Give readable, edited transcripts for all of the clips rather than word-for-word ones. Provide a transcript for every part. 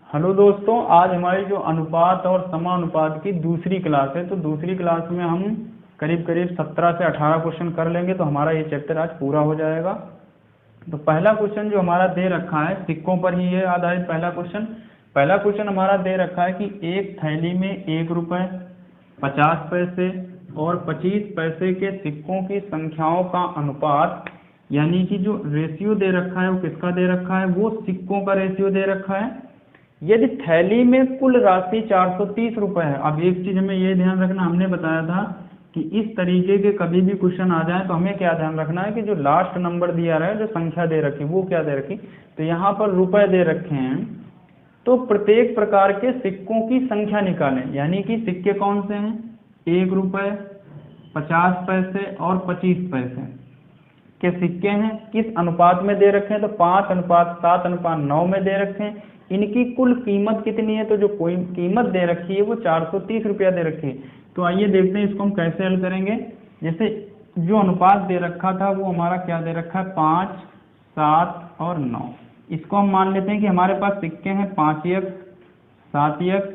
Hello दोस्तों, आज हमारी जो अनुपात और समानुपात की दूसरी क्लास है। तो दूसरी क्लास में हम करीब करीब 17 से 18 क्वेश्चन कर लेंगे तो हमारा ये चैप्टर आज पूरा हो जाएगा। तो पहला क्वेश्चन जो हमारा दे रखा है, सिक्कों पर ही है आधारित पहला क्वेश्चन हमारा दे रखा है कि एक थैली में 1 रुपये, 50 पैसे और 25 पैसे के सिक्कों की संख्याओं का अनुपात, यानी कि जो रेशियो दे रखा है वो किसका दे रखा है, वो सिक्कों का रेशियो दे रखा है। यदि थैली में कुल राशि 430 रुपये है। अब एक चीज हमें ये ध्यान रखना, हमने बताया था कि इस तरीके के कभी भी क्वेश्चन आ जाए तो हमें क्या ध्यान रखना है कि जो लास्ट नंबर दिया रहा है, जो संख्या दे रखी वो क्या दे रखी। तो यहाँ पर रुपए दे रखे हैं, तो प्रत्येक प्रकार के सिक्कों की संख्या निकालें। यानी कि सिक्के कौन से हैं, 1 रुपये, 50 पैसे और 25 पैसे के सिक्के हैं। किस अनुपात में दे रखे हैं, तो 5:7:9 में दे रखे हैं। इनकी कुल कीमत कितनी है, तो जो कोई कीमत दे रखी है वो 430 रुपया दे रखी है। तो आइए देखते हैं इसको हम कैसे हल करेंगे। जैसे जो अनुपात दे रखा था वो हमारा क्या दे रखा है, 5, 7 और 9। इसको हम मान लेते हैं कि हमारे पास सिक्के हैं 5x, 7x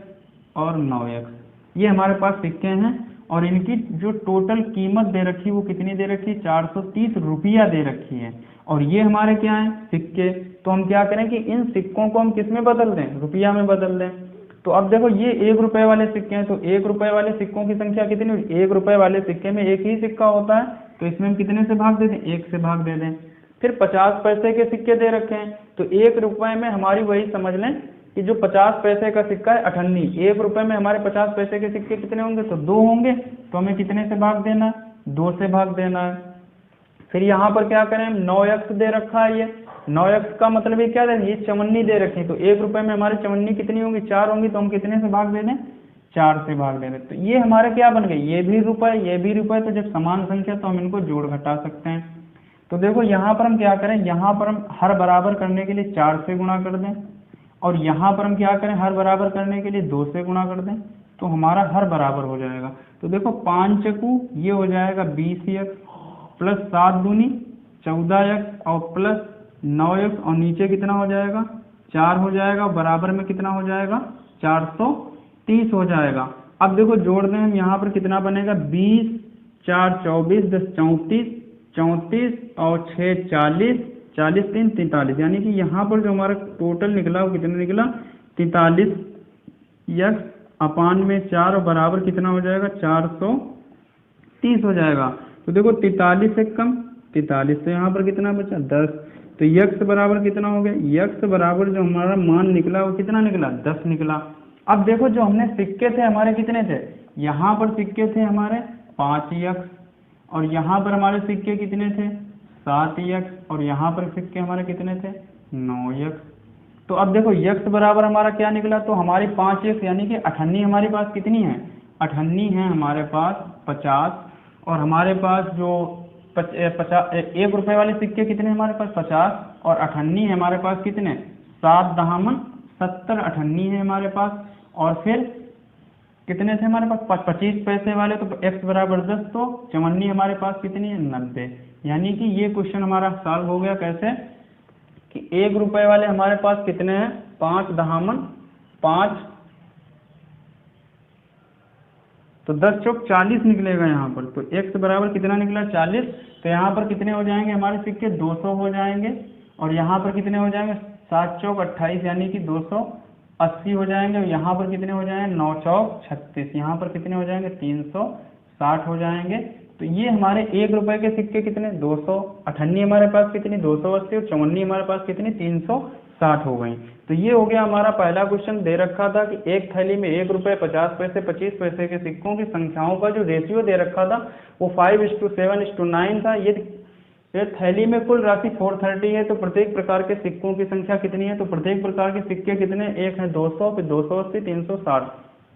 और 9x। ये हमारे पास सिक्के हैं और इनकी जो टोटल कीमत दे रखी है वो कितनी दे रखी है, 430 रुपया दे रखी है। और ये हमारे क्या हैं, सिक्के। तो हम क्या करें कि इन सिक्कों को हम किस में बदल दें, रुपया में बदल दें। तो अब देखो ये 1 रुपये वाले सिक्के हैं, तो 1 रुपये वाले सिक्कों की संख्या कितनी हुई, 1 रुपये वाले सिक्के में एक ही सिक्का होता है, तो इसमें हम कितने से भाग दे दें, 1 से भाग दे दें। फिर 50 पैसे के सिक्के दे रखे हैं, तो 1 रुपये में हमारी वही समझ लें कि जो 50 पैसे का सिक्का है 98, 1 रुपये में हमारे 50 पैसे के सिक्के कितने होंगे, तो 2 होंगे। तो हमें कितने से भाग देना है, 2 से भाग देना है। फिर यहाँ पर क्या करें, 9x दे रखा है। ये 9x का मतलब ये क्या है, ये चवन्नी दे रखी है। तो 1 रुपये में हमारी चवन्नी कितनी होंगी, 4 होंगी। तो हम कितने से भाग दे दें, 4 से भाग दे दें। तो ये हमारे क्या बन गए, ये भी रुपये ये भी रुपये। तो जब समान संख्या तो हम इनको जोड़ घटा सकते हैं। तो देखो यहाँ पर हम क्या करें, यहाँ पर हम हर बराबर करने के लिए 4 से गुणा कर दें, और यहाँ पर हम क्या करें, हर बराबर करने के लिए 2 से गुणा कर दें, तो हमारा हर बराबर हो जाएगा। तो देखो 5 चकू ये हो जाएगा 20x प्लस 7 दूनी 14x और प्लस 9x, और नीचे कितना हो जाएगा, 4 हो जाएगा, और बराबर में कितना हो जाएगा, 430 हो जाएगा। अब देखो जोड़ दें हम, यहाँ पर कितना बनेगा, 20, 4 24, 10 34, 34 और 6 40, 40 3 43। यानी कि यहाँ पर जो हमारा टोटल निकला वो कितना निकला, 43x अपान में 4 और बराबर कितना हो जाएगा, 430 हो जाएगा। तो देखो 43 से कम 43, तो यहाँ पर कितना बचा, 10। तो x बराबर कितना हो गया, x बराबर जो हमारा मान निकला वो कितना निकला, 10 निकला। अब देखो जो हमने सिक्के थे हमारे कितने थे, यहाँ पर सिक्के थे हमारे 5x, और यहाँ पर हमारे सिक्के कितने थे, 7x, और यहाँ पर सिक्के हमारे कितने थे, 9x। तो अब देखो x बराबर हमारा क्या निकला, तो हमारी 5x यानी कि 98 हमारे पास कितनी है, 98 है हमारे पास 50, और हमारे पास जो 1 रुपये वाले सिक्के कितने हमारे पास, 50, और 98 है हमारे पास कितने, 7 दामन 70, 98 है हमारे पास। और फिर कितने थे हमारे पास, 25 पैसे वाले, तो x बराबर 10, तो चवन्नी हमारे पास कितनी है, 90। यानी कि ये क्वेश्चन हमारा सॉल्व हो गया। कैसे कि 1 रुपये वाले हमारे पास कितने हैं, 5 दामन 5, तो 10 चौक 40 निकलेगा यहाँ पर। तो x बराबर कितना निकला, 40। तो यहाँ पर कितने हो जाएंगे हमारे सिक्के, 200 हो जाएंगे, और यहाँ पर कितने हो जाएंगे, 7 चौक 28 यानी कि 280 हो जाएंगे, और यहाँ पर कितने हो जाएंगे, 9 चौक 36, यहाँ पर कितने हो जाएंगे, 360 हो जाएंगे। तो ये हमारे 1 रुपये के सिक्के कितने, 298 हमारे पास कितनी, 280, और चवन्नी हमारे पास कितनी, 360 हो गई। तो ये हो गया हमारा पहला क्वेश्चन। दे रखा था कि एक थैली में 1 रुपये, 50 पैसे, 25 पैसे के सिक्कों की संख्याओं का जो रेशियो दे रखा था वो 5:7:9 था। ये थैली में कुल राशि 430 है, तो प्रत्येक प्रकार के सिक्कों की संख्या कितनी है, तो प्रत्येक प्रकार के सिक्के कितने, एक है 200, फिर 280, 360।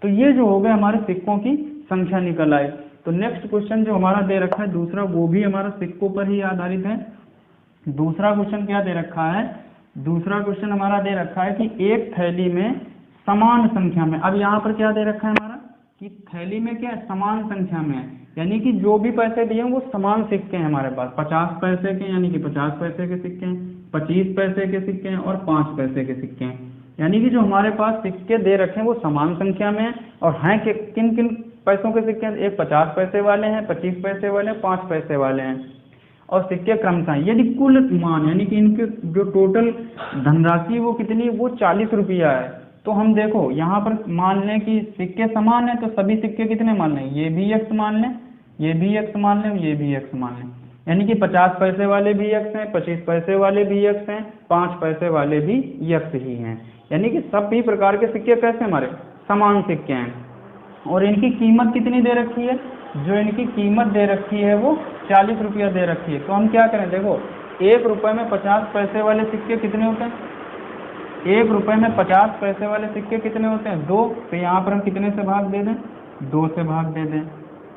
तो ये जो हो गए हमारे सिक्कों की संख्या निकल आए। तो नेक्स्ट क्वेश्चन जो हमारा दे रखा है दूसरा, वो भी हमारा सिक्कों पर ही आधारित है। दूसरा क्वेश्चन क्या दे रखा है, दूसरा क्वेश्चन हमारा दे रखा है कि एक थैली में समान संख्या में, अब यहाँ पर क्या दे रखा है हमारा कि थैली में क्या समान संख्या में है, यानी कि जो भी पैसे दिए वो समान सिक्के हैं हमारे पास। 50 पैसे के यानी कि 50 पैसे के सिक्के हैं, 25 पैसे के सिक्के हैं और 5 पैसे के सिक्के हैं। यानी कि जो हमारे पास सिक्के दे रखे हैं वो समान संख्या में हैं, और हैं कि किन किन पैसों के सिक्के हैं, एक 50 पैसे वाले हैं, 25 पैसे वाले हैं, 5 पैसे वाले हैं, और सिक्के क्रमशः। यदि कुल मान यानी कि इनके जो टोटल धनराशि वो कितनी, वो 40 रुपया है, तो हम देखो यहाँ पर मान लें कि सिक्के समान है, तो सभी सिक्के कितने मान लें, ये भी x मान लें, ये भी x मान लें, ये भी x मान लें, यानी कि 50 पैसे वाले भी x हैं, 25 पैसे वाले भी x हैं, 5 पैसे वाले भी x ही हैं, यानी कि सभी प्रकार के सिक्के कैसे हमारे समान सिक्के हैं। और इनकी कीमत कितनी दे रखी है, जो इनकी कीमत दे रखी है वो 40 रुपया दे रखी है। तो हम क्या करें, देखो 1 रुपये में 50 पैसे वाले सिक्के कितने होते हैं, 1 रुपये में 50 पैसे वाले सिक्के कितने होते हैं, 2, तो यहाँ पर हम कितने से भाग दे दें, 2 से भाग दे दें।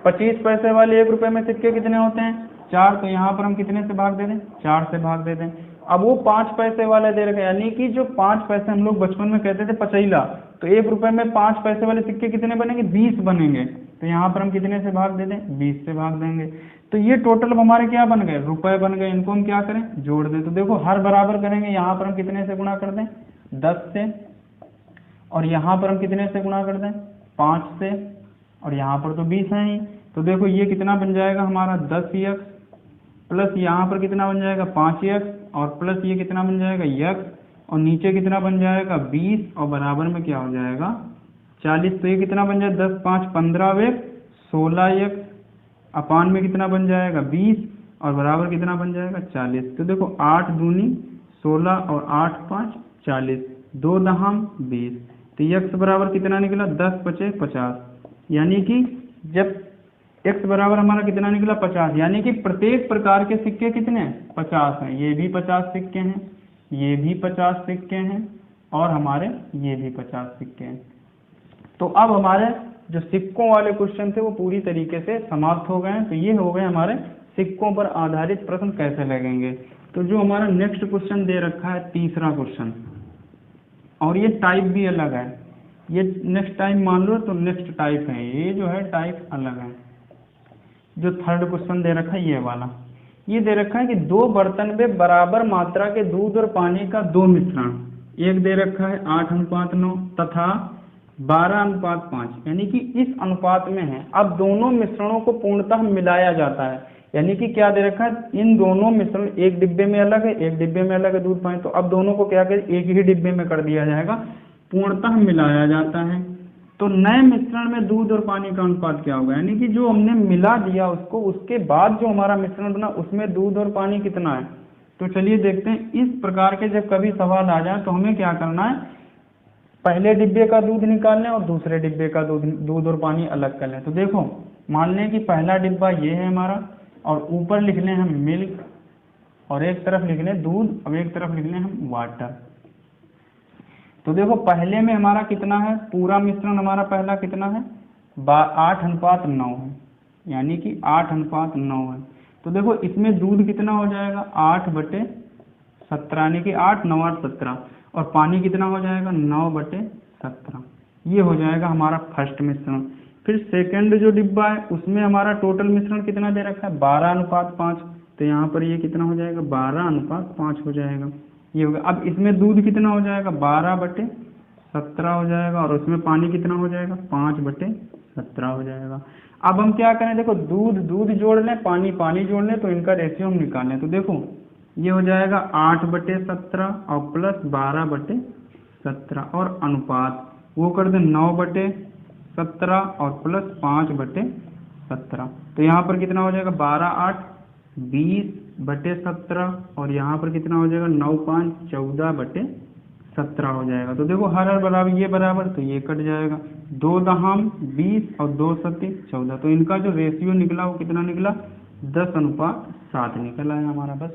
25 पैसे वाले 1 रुपये में सिक्के कितने होते हैं, 4, तो यहाँ पर हम कितने से भाग दे दें, 4 से भाग दे दें। अब वो 5 पैसे वाले दे रखे, यानी कि जो 5 पैसे हम लोग बचपन में कहते थे पचैला, तो 1 रुपये में 5 पैसे वाले सिक्के कितने बनेंगे, 20 बनेंगे, तो यहाँ पर हम कितने से भाग दे दें, 20 से भाग देंगे। तो ये टोटल हमारे क्या बन गए, रुपए बन गए। इनको हम क्या करें, जोड़ दें। तो देखो हर बराबर करेंगे, यहाँ पर हम कितने से गुणा कर दें, 10 से, और यहाँ पर हम कितने से गुणा कर दें, 5 से, और यहाँ पर तो 20 है ही। तो देखो ये कितना बन जाएगा हमारा 10x, प्लस यहाँ पर कितना बन जाएगा 5x, और प्लस ये कितना बन जाएगा x, और नीचे कितना बन जाएगा 20, और बराबर में क्या हो जाएगा 40। तो ये कितना बन जाएगा 10 5 15 वे 16x, अपान में कितना बन जाएगा 20, और बराबर कितना बन जाएगा 40। तो देखो 8 दूनी 16 और 8 5 40, 2 दहाम 20। तो x बराबर कितना निकला 10 5 50, यानी कि जब x बराबर हमारा कितना निकला 50, यानी कि प्रत्येक प्रकार के सिक्के कितने हैं 50 हैं। ये भी 50 सिक्के हैं, ये भी 50 सिक्के हैं, और हमारे ये भी 50 सिक्के हैं। तो अब हमारे जो सिक्कों वाले क्वेश्चन थे वो पूरी तरीके से समाप्त हो गए हैं। तो ये हो गए हमारे सिक्कों पर आधारित प्रश्न कैसे लगेंगे। तो जो हमारा नेक्स्ट क्वेश्चन दे रखा है तीसरा क्वेश्चन, और ये टाइप भी अलग है, ये नेक्स्ट टाइम मान लो तो नेक्स्ट टाइप है, ये जो है टाइप अलग है। जो थर्ड क्वेश्चन दे रखा है ये वाला, ये दे रखा है कि 2 बर्तन में बराबर मात्रा के दूध और पानी का 2 मिश्रण, एक दे रखा है 8:9 तथा 12:5, यानी कि इस अनुपात में है। अब दोनों मिश्रणों को पूर्णतः मिलाया जाता है, यानी कि क्या दे रखा है, इन दोनों मिश्रण एक डिब्बे में अलग है, एक डिब्बे में अलग है दूध पानी, तो अब दोनों को क्या करें एक ही डिब्बे में कर दिया जाएगा, पूर्णतः मिलाया जाता है। तो नए मिश्रण में दूध और पानी का अनुपात क्या होगा, यानी कि जो हमने मिला दिया उसको, उसके बाद जो हमारा मिश्रण बना उसमें दूध और पानी कितना है। तो चलिए देखते हैं, इस प्रकार के जब कभी सवाल आ जाए तो हमें क्या करना है, पहले डिब्बे का दूध निकाल लें और दूसरे डिब्बे का दूध और पानी अलग कर लें। तो देखो मान लें कि पहला डिब्बा ये है हमारा, और ऊपर लिख लें हम मिल्क, और एक तरफ लिख लें दूध, और एक तरफ लिख लें हम वाटर। तो देखो पहले में हमारा कितना है, पूरा मिश्रण हमारा पहला कितना है 8:9 है, यानी कि 8:9 है। तो देखो इसमें दूध कितना हो जाएगा 8/17, यानी कि 8 9 8 17, और पानी कितना हो जाएगा 9/17। ये हो जाएगा हमारा फर्स्ट मिश्रण। फिर सेकंड जो डिब्बा है उसमें हमारा टोटल मिश्रण कितना दे रखा है 12:5, तो यहाँ पर ये कितना हो जाएगा 12:5 हो जाएगा, ये होगा। अब इसमें दूध कितना हो जाएगा 12/17 हो जाएगा, और उसमें पानी कितना हो जाएगा 5/17 हो जाएगा। अब हम क्या करें, देखो दूध जोड़ लें, पानी जोड़ लें, तो इनका रेशियो हम निकालें। तो देखो ये हो जाएगा 8/17 और प्लस 12/17, और अनुपात वो कर दें 9/17 और प्लस 5/17। तो यहाँ पर कितना हो जाएगा 12 8 20/17, और यहाँ पर कितना हो जाएगा 9 5 14/17 हो जाएगा। तो देखो हर बराबर, ये बराबर तो ये कट जाएगा, 2 दहाम 20 और 2 सत्ते 14। तो इनका जो रेशियो निकला वो कितना निकला 10:7 निकला है हमारा। बस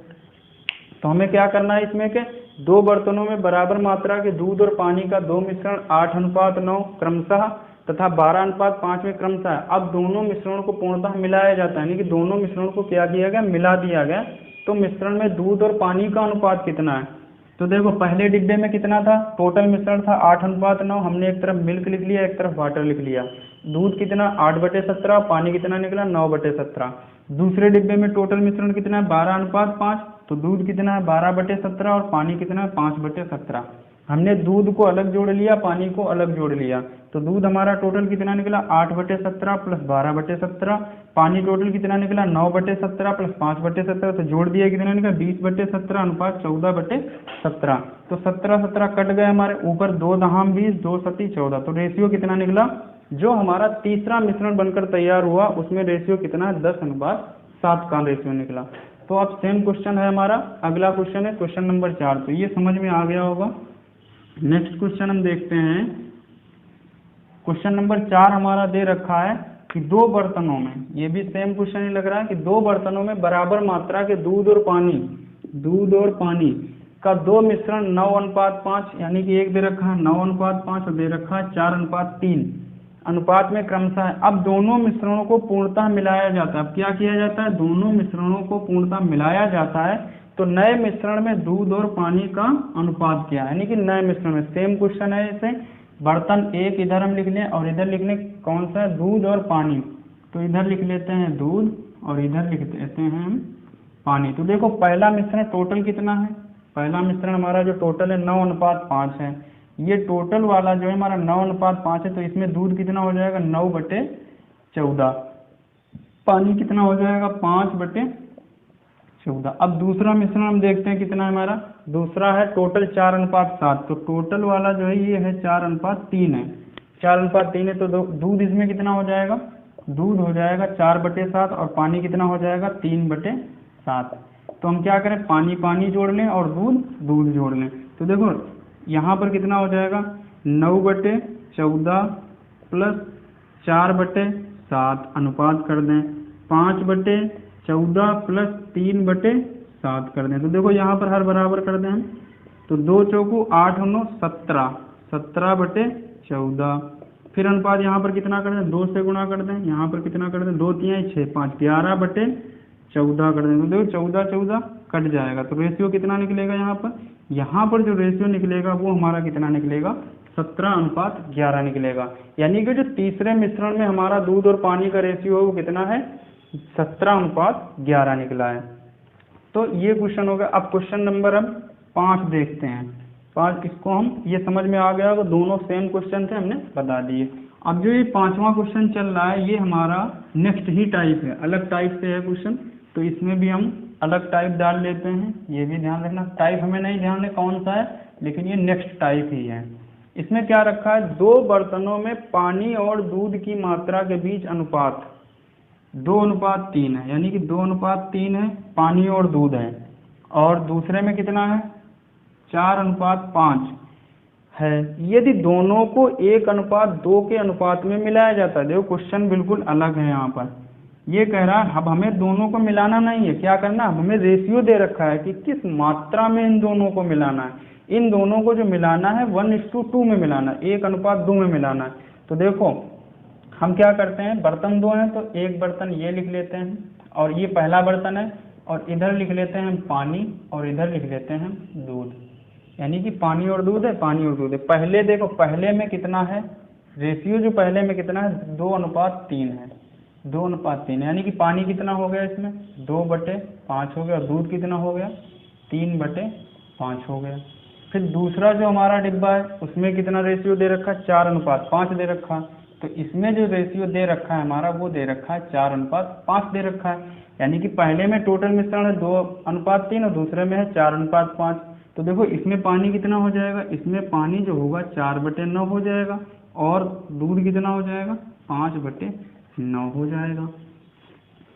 तो हमें क्या करना है इसमें के 2 बर्तनों में बराबर मात्रा के दूध और पानी का 2 मिश्रण 8:9 क्रमशः तथा 12:5 में क्रमशः है। अब दोनों मिश्रणों को पूर्णतः मिलाया जाता है, यानी कि दोनों मिश्रणों को क्या किया गया मिला दिया गया। तो मिश्रण में दूध और पानी का अनुपात कितना है, तो देखो पहले डिब्बे में कितना था, टोटल मिश्रण था 8:9, हमने एक तरफ मिल्क लिख लिया एक तरफ वाटर लिख लिया। दूध कितना 8/17, पानी कितना निकला 9/17। दूसरे डिब्बे में टोटल मिश्रण कितना है 12:5, तो दूध कितना है 12/17 और पानी कितना है 5/17। हमने दूध को अलग जोड़ लिया, पानी को अलग जोड़ लिया, तो दूध हमारा टोटल कितना निकला 8/17 प्लस 12/17, पानी टोटल कितना निकला 9/17 प्लस 5/17, तो जोड़ दिया कितना निकला 20/17 अनुपात 14/17। तो 17 कट गए हमारे ऊपर, 2 दहाम 20, 2 सती 14, तो रेशियो कितना निकला, जो हमारा तीसरा मिश्रण बनकर तैयार हुआ उसमें रेशियो कितना है 10:7 का रेशियो निकला। तो अब सेम क्वेश्चन है हमारा, अगला क्वेश्चन है क्वेश्चन नंबर 4, तो ये समझ में आ गया होगा। नेक्स्ट क्वेश्चन हम देखते हैं, क्वेश्चन नंबर 4 हमारा दे रखा है कि 2 बर्तनों में, ये भी सेम क्वेश्चन ही लग रहा है कि 2 बर्तनों में बराबर मात्रा के दूध और पानी का 2 मिश्रण 9:5 यानी कि एक दे रखा है 9:5 और दे रखा है 4:3 अनुपात में क्रमशः है। अब दोनों मिश्रणों को पूर्णतः मिलाया जाता है। अब क्या किया जाता है, दोनों मिश्रणों को पूर्णतः मिलाया जाता है, तो नए मिश्रण में दूध और पानी का अनुपात क्या है, यानी कि नए मिश्रण में सेम क्वेश्चन है। इसे बर्तन एक इधर हम लिख लें और इधर लिख लें कौन सा है, दूध और पानी, तो इधर लिख लेते हैं दूध और इधर लिख देते हैं हम पानी। तो देखो पहला मिश्रण टोटल कितना है, पहला मिश्रण हमारा जो टोटल है 9:5 है, ये टोटल वाला जो है हमारा 9:5 है, तो इसमें दूध कितना हो जाएगा 9/14, पानी कितना हो जाएगा 5/14। अब दूसरा मिश्रण हम देखते हैं कितना है हमारा, दूसरा है टोटल 4:7, तो टोटल वाला जो है ये है 4:3 है, 4:3 है, तो दूध इसमें कितना हो जाएगा, दूध हो जाएगा 4/7 और पानी कितना हो जाएगा 3/7। तो हम क्या करें, पानी पानी जोड़ लें और दूध दूध जोड़ लें। तो देखो यहाँ पर कितना हो जाएगा 9/14 प्लस 4/7 अनुपात कर दें 5/14 प्लस 3/7 कर दें। तो देखो यहाँ पर हर बराबर कर दें हम, तो 2 चौकू 8 9 17, 17/14, फिर अनुपात यहाँ पर कितना कर दें 2 से गुणा कर दें, यहाँ पर कितना कर दें 2 3 6 5, 11/14 कर दें। तो देखो 14 कट जाएगा, तो रेशियो कितना निकलेगा यहाँ पर जो रेशियो निकलेगा वो हमारा कितना निकलेगा 17:11 निकलेगा। यानी कि जो तीसरे मिश्रण में हमारा दूध और पानी का रेशियो है वो कितना है 17:11 निकला है। तो ये क्वेश्चन हो गया। अब क्वेश्चन नंबर हम 5 देखते हैं। 5 इसको हम ये समझ में आ गया, तो दोनों सेम क्वेश्चन थे हमने बता दिए। अब जो ये 5वां क्वेश्चन चल रहा है ये हमारा नेक्स्ट ही टाइप है, अलग टाइप से है क्वेश्चन, तो इसमें भी हम अलग टाइप डाल लेते हैं। ये भी ध्यान रखना, टाइप हमें नहीं ध्यान है कौन सा है, लेकिन ये नेक्स्ट टाइप ही है। इसमें क्या रखा है, 2 बर्तनों में पानी और दूध की मात्रा के बीच अनुपात 2:3 है, यानी कि 2:3 है, पानी और दूध है, और दूसरे में कितना है 4:5 है। यदि दोनों को 1:2 के अनुपात में मिलाया जाता है, देखो क्वेश्चन बिल्कुल अलग है। यहाँ पर ये कह रहा है अब हमें दोनों को मिलाना नहीं है, क्या करना है, हमें रेशियो दे रखा है कि किस मात्रा में इन दोनों को मिलाना है। इन दोनों को जो मिलाना है 1:2 में मिलाना है, 1:2 में मिलाना है। तो देखो हम क्या करते हैं, बर्तन 2 हैं तो एक बर्तन ये लिख लेते हैं और ये पहला बर्तन है, और इधर लिख लेते हैं हम पानी और इधर लिख लेते हैं दूध, यानी कि पानी और दूध है, पानी और दूध है। पहले देखो पहले में कितना है रेशियो, जो पहले में कितना है 2:3 है, 2:3, यानी कि पानी कितना हो गया इसमें 2/5 हो गया, और दूध कितना हो गया 3/5 हो गया। फिर दूसरा जो हमारा डिब्बा है उसमें कितना रेशियो दे रखा है 4:5 दे रखा है, तो इसमें जो रेशियो दे रखा है हमारा वो दे रखा है 4:5 दे रखा है, यानी कि पहले में टोटल मिश्रण है 2:3 और दूसरे में है 4:5। तो देखो इसमें पानी कितना हो जाएगा, इसमें पानी जो होगा 4/9 हो जाएगा, और दूध कितना हो जाएगा 5/9 हो जाएगा।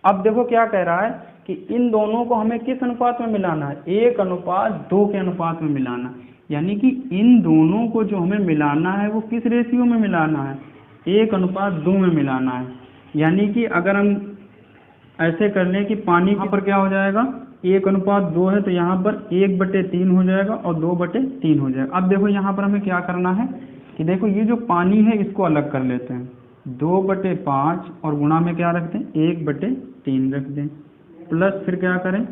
अब देखो क्या कह रहा है कि इन दोनों को हमें किस अनुपात में मिलाना है, 1:2 के अनुपात में मिलाना है, यानी कि इन दोनों को जो हमें मिलाना है वो किस रेशियो में मिलाना है 1:2 में मिलाना है। यानी कि अगर हम ऐसे कर लें कि पानी यहाँ पर क्या हो जाएगा 1:2 है, तो यहाँ पर 1/3 हो जाएगा और 2/3 हो जाएगा। अब देखो यहाँ पर हमें क्या करना है कि देखो ये जो पानी है इसको अलग कर लेते हैं, 2/5 और गुणा में क्या रखते हैं 1/3 रख दें, प्लस फिर क्या करें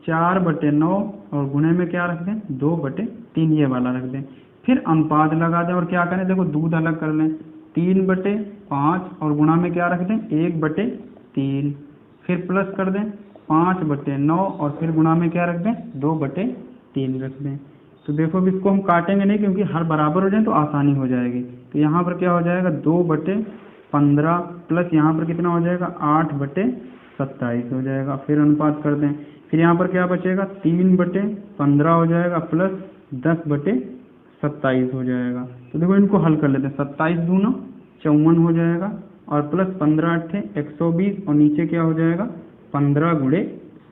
4/9 और गुणे में क्या रख दें 2/3, ये वाला रख दें, फिर अनुपात लगा दें और क्या करें देखो दूध अलग कर लें 3/5 और गुणा में क्या रख दें 1/3, फिर प्लस कर दें 5/9 और फिर गुणा में क्या रख दें 2/3 रख दें। तो देखो अब इसको हम काटेंगे नहीं, क्योंकि हर बराबर हो जाए तो आसानी हो जाएगी। तो यहाँ पर क्या हो जाएगा 2/15 प्लस यहाँ पर कितना हो जाएगा 8/27 हो जाएगा। फिर अनुपात कर दें, फिर यहाँ पर क्या बचेगा 3/15 हो जाएगा प्लस 10/27 हो जाएगा। तो देखो इनको हल कर लेते हैं। 27 दूना 54 हो जाएगा और प्लस 15 अट्ठे 120 और नीचे क्या हो जाएगा 15 गुणे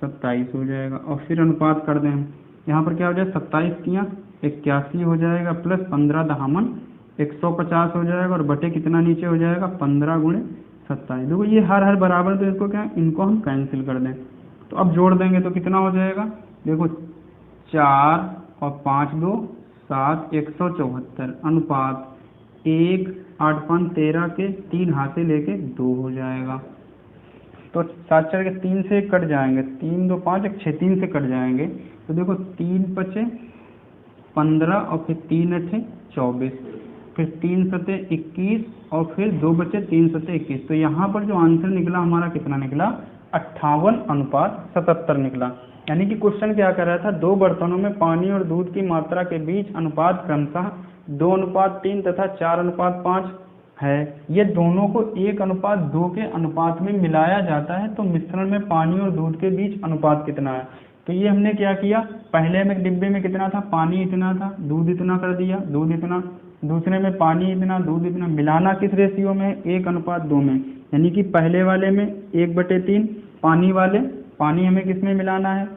27 हो जाएगा। और फिर अनुपात कर दें हम, यहाँ पर क्या हो जाएगा 27 तियाँ 81 हो जाएगा प्लस 15 दहामन 150 हो जाएगा और बटे कितना नीचे हो जाएगा 15 गुणे 27। देखो ये हर बराबर, तो इसको क्या इनको हम कैंसिल कर दें। तो अब जोड़ देंगे तो कितना हो जाएगा, देखो 4 और 5 2 7 174 अनुपात 1 8 5 13 के 3 हाथ से लेके 2 हो जाएगा। तो 7 4 के 3 से कट जाएंगे, 3 2 5 1 6 3 से कट जाएंगे। तो देखो 3 5 15 और फिर 3 8 24 फिर 3 7 21 और फिर 2 बचे 3 7 21। तो यहाँ पर जो आंसर निकला हमारा कितना निकला 58:77 निकला। यानी कि क्वेश्चन क्या कर रहा था, दो बर्तनों में पानी और दूध की मात्रा के बीच अनुपात क्रमशः 2:3 तथा 4:5 है। ये दोनों को 1:2 के अनुपात में मिलाया जाता है, तो मिश्रण में पानी और दूध के बीच अनुपात कितना है। तो ये हमने क्या किया, पहले में डिब्बे में कितना था, पानी इतना था, दूध इतना कर दिया, दूध इतना, दूसरे में पानी इतना, दूध इतना, मिलाना किस रेशियो में 1:2 में। यानी कि पहले वाले में 1/3, पानी वाले पानी हमें किस में मिलाना है,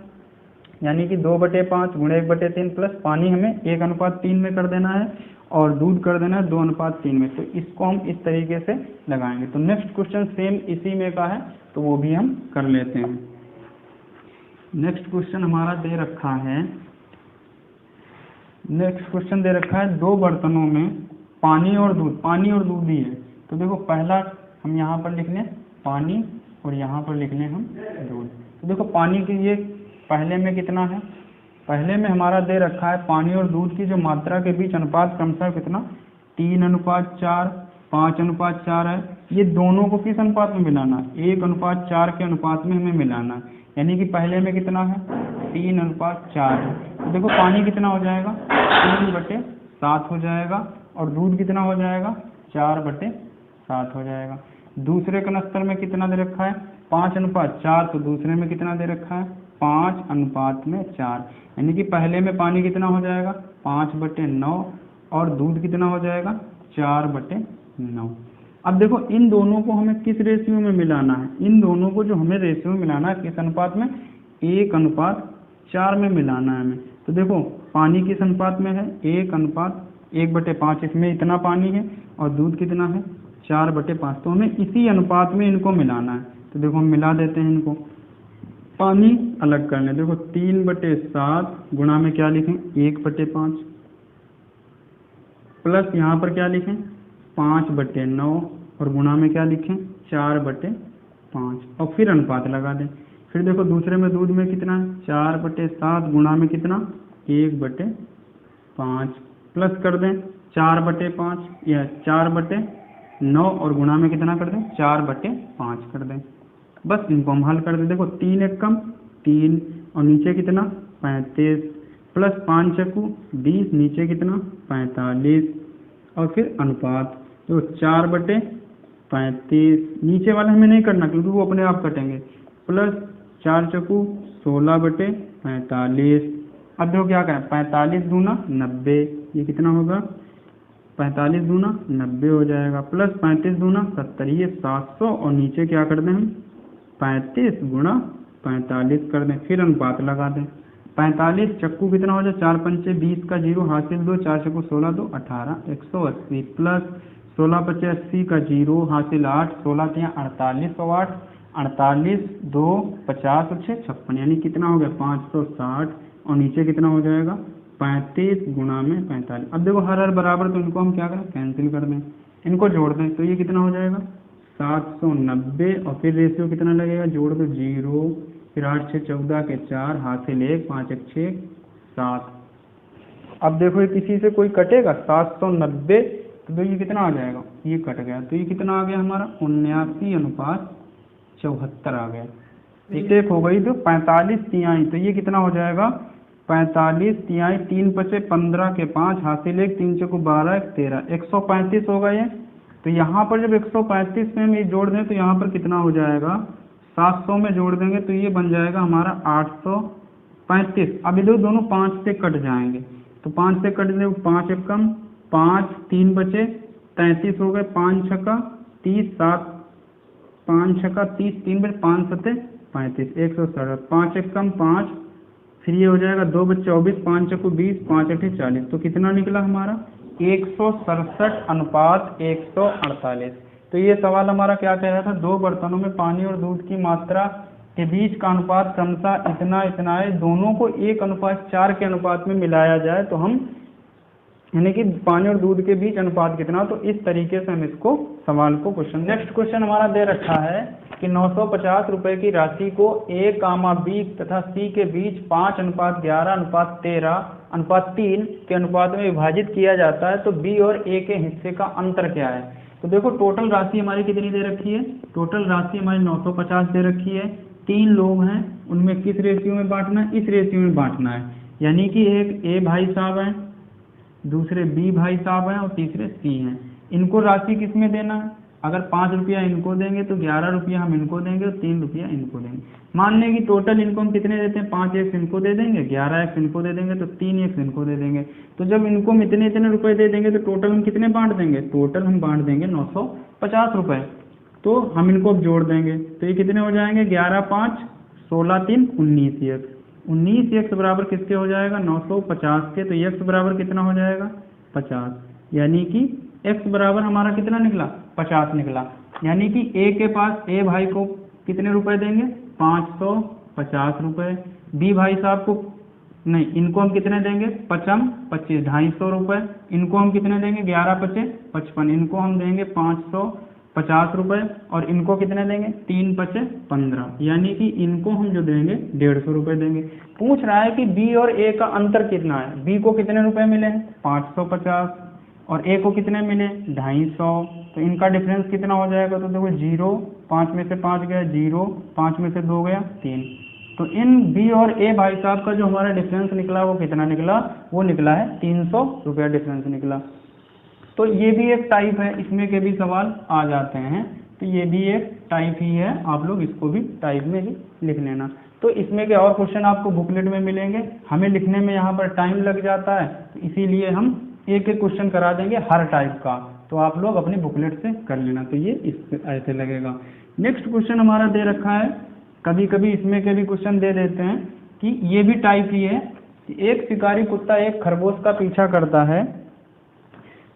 यानी कि 2/5 गुणे 1/3 प्लस पानी हमें 1:3 में कर देना है और दूध कर देना है 2:3 में। तो इसको हम इस तरीके से लगाएंगे। तो नेक्स्ट क्वेश्चन सेम इसी में का है, तो वो भी हम कर लेते हैं। नेक्स्ट क्वेश्चन हमारा दे रखा है, नेक्स्ट क्वेश्चन दे रखा है दो बर्तनों में पानी और दूध ही है। तो देखो पहला हम यहाँ पर लिख लें पानी और यहाँ पर लिख लें हम दूध। तो देखो पानी की ये पहले में कितना है, पहले में हमारा दे रखा है पानी और दूध की जो मात्रा के बीच अनुपात क्रमशः कितना 3:4 5:4 है। ये दोनों को किस अनुपात में मिलाना है, 1:4 के अनुपात में हमें मिलाना है। यानी कि पहले में कितना है 3:4 है। तो देखो पानी कितना हो जाएगा 3/7 हो जाएगा और दूध कितना हो जाएगा 4/7 हो जाएगा। दूसरे कनस्तर में कितना दे रखा है 5:4, तो दूसरे में कितना दे रखा है 5:4। यानी कि पहले में पानी कितना हो जाएगा 5/9 और दूध कितना हो जाएगा 4/9। अब देखो इन दोनों को हमें किस रेशियो में मिलाना है, इन दोनों को जो हमें रेशियो में मिलाना है किस अनुपात में 1:4 में मिलाना है हमें। तो देखो पानी किस अनुपात में है 1:1/5, इसमें इतना पानी है और दूध कितना है 4/5। तो हमें इसी अनुपात में इनको मिलाना है। तो देखो हम मिला देते हैं इनको, पानी अलग कर लें। देखो 3/7 गुणा में क्या लिखें 1/5 प्लस यहाँ पर क्या लिखें 5/9 और गुणा में क्या लिखें 4/5 और फिर अनुपात लगा दें। फिर देखो दूसरे में दूध में कितना है 4/7 गुणा में कितना 1/5 प्लस कर दें 4/5 या 4/9 और गुणा में कितना कर दें 4/5 कर दें। बस इनको हम हल कर दें। देखो 3 1 कम 3 और नीचे कितना 35 प्लस 5 चक्कू 20 नीचे कितना 45 और फिर अनुपात तो 4/35 नीचे वाला हमें नहीं करना क्योंकि वो अपने आप कटेंगे, प्लस 4 चक्कू 16/45। अब देखो क्या करें 45 दूना 90, ये कितना होगा 45 दूना 90 हो जाएगा, प्लस 35 दूना 70, ये 700 और नीचे क्या कर दें हम 35 गुणा 45 कर दें। फिर अनुपात लगा दें 45 चक्कू कितना हो जाए 4 पंचे 20 का 0 हासिल 2 4 चक्कू 16 2 18 180 प्लस 16 पचे 80 का 0 हासिल 8 16 तियाँ 48 और 8 48 2 50 और 6 56, यानी कितना हो गया 560 और नीचे कितना हो जाएगा 35 गुणा में 45। अब देखो हर बराबर, तो इनको हम क्या करें कैंसिल कर दें, इनको जोड़ दें तो ये कितना हो जाएगा 790 और फिर रेशियो कितना लगेगा जोड़ दो 0 फिर 8 6 14 के 4 हासिल 1 5 1 6 7। अब देखो ये किसी से कोई कटेगा 790, तो ये कितना आ जाएगा ये कट गया, तो ये कितना आ गया हमारा 79:74 आ गया। एक हो गई तो 45 तिहाई, तो ये कितना हो जाएगा 45 तिहाई 3 पचे 15 के 5 हासिल 1 3 चौको 12 1 13 135 होगा ये। तो यहाँ पर जब 135 में हम ये जोड़ दें तो यहाँ पर कितना हो जाएगा, 700 में जोड़ देंगे तो ये बन जाएगा हमारा 835। अब ये दोनों 5 से कट जाएंगे, तो 5 से कट दें, 5 एक कम 5 3 बचे 33 हो गए, 5 छक्का 30 7 5 छक्का 30 3 बचे 5 सत्ते 35 167 5 एक कम 5, फिर ये हो जाएगा 2 बचे 24 5 चक्कू 20 5 अठे 40। तो कितना निकला हमारा 167 अनुपात 148। तो ये सवाल हमारा क्या कह रहा था, 2 बर्तनों में पानी और दूध की मात्रा के बीच का अनुपात क्रमशः इतना इतना है, दोनों को 1:4 के अनुपात में मिलाया जाए तो हम, यानी कि पानी और दूध के बीच अनुपात कितना, तो इस तरीके से हम इसको सवाल को क्वेश्चन। नेक्स्ट क्वेश्चन हमारा दे रखा है कि 950 रुपए की राशि को A, B तथा C के बीच 5:11:13:3 के अनुपात में विभाजित किया जाता है, तो B और A के हिस्से का अंतर क्या है। तो देखो टोटल राशि हमारी कितनी दे रखी है, टोटल राशि हमारी 950 दे रखी है। 3 लोग हैं, उनमें किस रेशियो में बांटना है, इस रेशियो में बांटना है, यानी कि एक A भाई साहब हैं, दूसरे B भाई साहब हैं और तीसरे C हैं। इनको राशि किस में देना है, अगर 5 रुपया इनको देंगे तो 11 रुपया हम इनको देंगे और 3 रुपया इनको देंगे। मान लें कि टोटल इनको हम कितने देते हैं, 5 एक्स इनको दे देंगे, 11 एक्स इनको दे देंगे, तो 3 एक्स इनको दे देंगे। तो जब इनको हम इतने इतने रुपए दे देंगे तो टोटल हम कितने बांट देंगे, टोटल हम बांट देंगे 950 रुपये। तो हम इनको अब जोड़ देंगे तो ये कितने हो जाएंगे, 11 5 16 3 19 एक्स। 19 एक्स बराबर किसके हो जाएगा, 950 के। तो एक्स बराबर कितना हो जाएगा 50, यानी कि एक्स बराबर हमारा कितना निकला 50 निकला। यानी कि ए के पास, ए भाई को कितने रुपए देंगे 550 रुपये, बी भाई साहब को नहीं, इनको हम कितने देंगे 25 250 रुपये, इनको हम कितने देंगे 11 5 55, इनको हम देंगे 550 रुपये और इनको कितने देंगे 3 5 15, यानी कि इनको हम जो देंगे 150 रुपये देंगे। पूछ रहा है कि बी और ए का अंतर कितना है, बी को कितने रुपए मिले हैं 550 और ए को कितने मिले 250, तो इनका डिफरेंस कितना हो जाएगा, तो देखो 0 5 में से 5 गया 0, 5 में से 2 गया 3। तो इन बी और ए भाई साहब का जो हमारा डिफरेंस निकला वो कितना निकला, वो निकला है 300 रुपया डिफरेंस निकला। तो ये भी एक टाइप है, इसमें के भी सवाल आ जाते हैं, तो ये भी एक टाइप ही है, आप लोग इसको भी टाइप में ही लिख लेना। तो इसमें के और क्वेश्चन आपको बुकलेट में मिलेंगे, हमें लिखने में यहाँ पर टाइम लग जाता है, तो इसीलिए हम एक एक क्वेश्चन करा देंगे हर टाइप का, तो आप लोग अपनी बुकलेट से कर लेना। तो ये इस ऐसे लगेगा। नेक्स्ट क्वेश्चन हमारा दे रखा है, कभी कभी इसमें के भी क्वेश्चन दे देते हैं कि ये भी टाइप ही है, कि एक शिकारी कुत्ता एक खरगोश का पीछा करता है।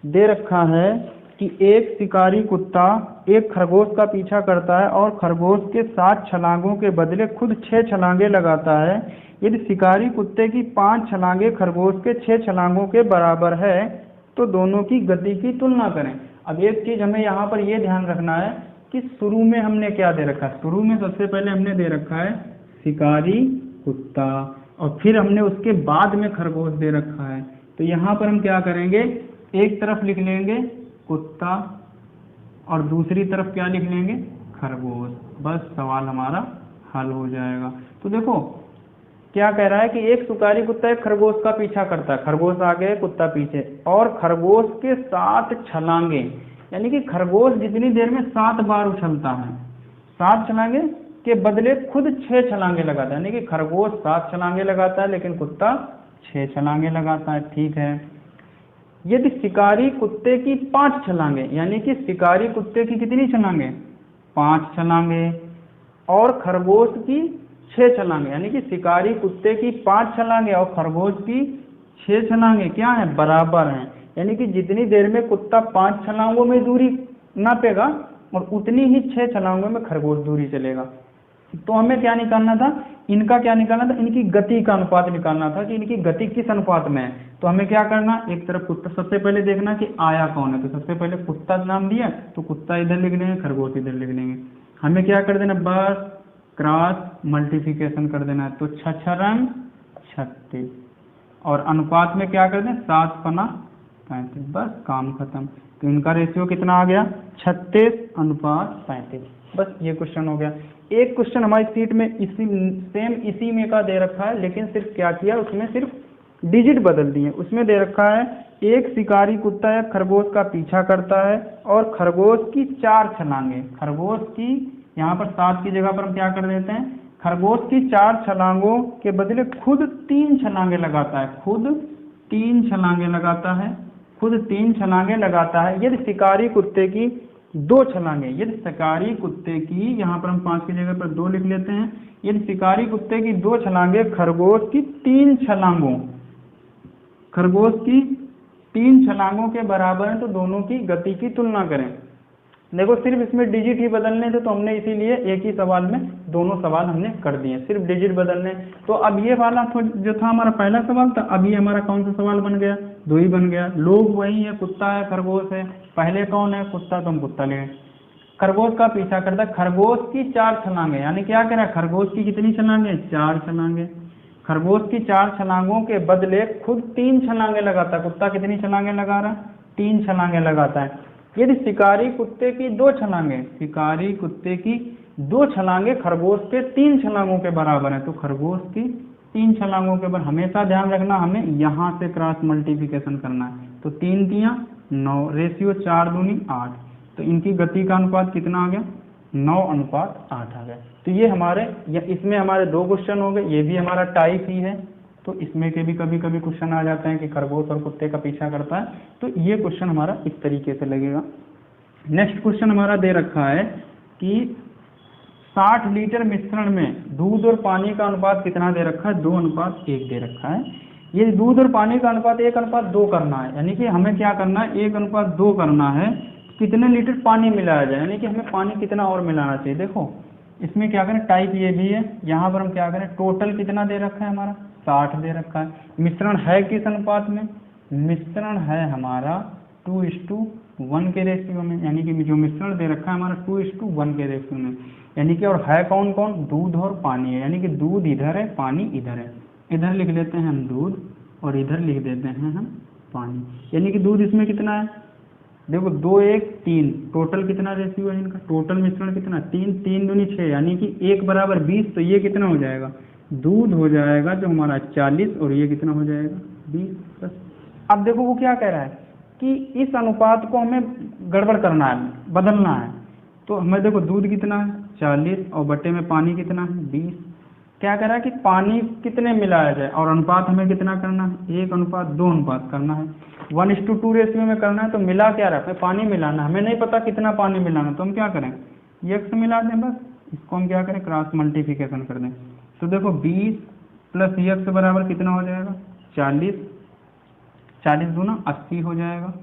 दे रखा है कि एक शिकारी कुत्ता एक खरगोश का पीछा करता है और खरगोश के 7 छलांगों के बदले खुद 6 छलांगे लगाता है। यदि शिकारी कुत्ते की 5 छलांगे खरगोश के 6 छलांगों के बराबर है तो दोनों की गति की तुलना करें। अब एक चीज हमें यहाँ पर यह ध्यान रखना है कि शुरू में हमने क्या दे रखा है, शुरू में सबसे पहले हमने दे रखा है शिकारी कुत्ता और फिर हमने उसके बाद में खरगोश दे रखा है। तो यहाँ पर हम क्या करेंगे, एक तरफ लिख लेंगे कुत्ता और दूसरी तरफ क्या लिख लेंगे खरगोश, बस सवाल हमारा हल हो जाएगा। तो देखो क्या कह रहा है कि एक शिकारी कुत्ता एक खरगोश का पीछा करता है, खरगोश आगे कुत्ता पीछे, और खरगोश के 7 छलांगे, यानी कि खरगोश जितनी देर में 7 बार उछलता है, 7 छलांगे के बदले खुद 6 छलांगे लगाता है, यानी कि खरगोश 7 छलांगे लगाता है लेकिन कुत्ता 6 छलांगे लगाता है। ठीक है, यदि शिकारी कुत्ते की 5 छलांगे, यानी कि शिकारी कुत्ते की कितनी छलांगे 5 छलांगे और खरगोश की 6 छलांगे, यानी कि शिकारी कुत्ते की 5 छलांगे और खरगोश की 6 छलांगे क्या है बराबर हैं, यानी कि जितनी देर में कुत्ता 5 छलांगों में दूरी नापेगा और उतनी ही 6 छलांगों में खरगोश दूरी चलेगा। तो हमें क्या निकालना था, इनका क्या निकालना था, इनकी गति का अनुपात निकालना था कि इनकी गति किस अनुपात में है। तो हमें क्या करना, एक तरफ कुत्ता, सबसे पहले देखना कि आया कौन है, तो सबसे पहले कुत्ता नाम दिया तो कुत्ता इधर लिख लेंगे, खरगोश इधर लिख लेंगे। हमें क्या कर देना, बस क्रॉस मल्टीप्लिकेशन कर देना है, तो 6 रंग 36 और अनुपात में क्या कर दें 7 पना 35, बस काम खत्म। तो इनका रेशियो कितना आ गया 36:35। बस ये क्वेश्चन हो गया। एक क्वेश्चन हमारी सीट में इसी में का दे रखा है, लेकिन सिर्फ क्या किया, उसमें सिर्फ डिजिट बदल दिए। उसमें दे रखा है एक शिकारी कुत्ता या खरगोश का पीछा करता है और खरगोश की 4 छलांगे, खरगोश की यहाँ पर 7 की जगह पर हम क्या कर देते हैं, खरगोश की 4 छलांगों के बदले खुद 3 छलांगे लगाता है, खुद 3 छलांगे लगाता है, खुद 3 छलांगे लगाता है। यदि शिकारी कुत्ते की 2 छलांगे, यदि शिकारी कुत्ते की, यहाँ पर हम 5 की जगह पर 2 लिख लेते हैं, यदि शिकारी कुत्ते की 2 छलांगे खरगोश की 3 छलांगों, खरगोश की 3 छलांगों के बराबर है, तो दोनों की गति की तुलना करें। देखो सिर्फ इसमें डिजिट ही बदलने थे, तो हमने इसीलिए एक ही सवाल में दोनों सवाल हमने कर दिए, सिर्फ डिजिट बदलने। तो अब ये वाला जो था हमारा पहला सवाल था, अब ये हमारा कौन सा सवाल बन गया, 2 ही बन गया। लोग वही है, कुत्ता है, खरगोश है, पहले कौन है, कुत्ता, तो हम कुत्ता ले। खरगोश का पीछा करता है, खरगोश की 4 छलांगे, यानी क्या कह रहा है, खरगोश की कितनी छलांगे, 4 छलांगे। खरगोश की 4 छलांगों के बदले खुद 3 छलांगे लगाता है। कुत्ता कितनी छलांगे लगा रहा है, 3 छलांगे लगाता है। यदि शिकारी कुत्ते की 2 छलांगे, शिकारी कुत्ते की 2 छलांगे खरगोश के 3 छलांगों के बराबर है, तो खरगोश की 3 छलांगों के बराबर, हमेशा ध्यान रखना हमें यहाँ से क्रॉस मल्टीप्लिकेशन करना है। तो 3 तियां 9, रेशियो 4 दूनी 8, तो इनकी गति का अनुपात कितना आ गया, 9:8 आ गया। तो ये हमारे इसमें हमारे 2 क्वेश्चन हो गए, ये भी हमारा टाइप ही है, तो इसमें के भी कभी कभी क्वेश्चन आ जाते हैं कि खरगोश और कुत्ते का पीछा करता है, तो ये क्वेश्चन हमारा इस तरीके से लगेगा। नेक्स्ट क्वेश्चन हमारा दे रखा है कि 60 लीटर मिश्रण में दूध और पानी का अनुपात कितना दे रखा है, 2:1 दे रखा है। ये दूध और पानी का अनुपात 1:2 करना है, यानी कि हमें क्या करना है, 1:2 करना है, कितने लीटर पानी मिलाया जाए, यानी कि हमें पानी कितना और मिलाना चाहिए। देखो इसमें क्या करें, टाइप ये भी है, यहाँ पर हम क्या करें, टोटल कितना दे रखा है हमारा, 60 दे रखा है। मिश्रण है किस अनुपात में, मिश्रण है हमारा 2:1 के रेशियो में, यानी कि जो मिश्रण दे रखा है हमारा 2:1 के रेशियो में, यानी कि और है कौन कौन, दूध और पानी है, यानी कि दूध इधर है, पानी इधर है। इधर लिख लेते हैं हम दूध और इधर लिख देते हैं हम पानी, यानी कि दूध इसमें कितना है, देखो 2 1 3, टोटल कितना रेशियो है इनका, टोटल मिश्रण कितना, 3 3 दूनी 6, यानी कि 1 बराबर 20, तो ये कितना हो जाएगा, दूध हो जाएगा जो हमारा 40 और ये कितना हो जाएगा 20 प्लस। अब देखो वो क्या कह रहा है कि इस अनुपात को हमें गड़बड़ करना है, बदलना है, तो हमें देखो दूध कितना है 40 और बटे में पानी कितना है 20, क्या कह रहा है कि पानी कितने मिलाया जाए और अनुपात हमें कितना करना है, 1:2 अनुपात करना है, 1:2 रेशियो में करना है। तो मिला क्या रहा है, पानी मिलाना, हमें नहीं पता कितना पानी मिलाना, तो हम क्या करें, x मिला दें, बस इसको हम क्या करें, क्रॉस मल्टीप्लिकेशन कर दें। तो देखो 20 प्लस x बराबर कितना हो जाएगा 40, 40 दूना 80 हो जाएगा,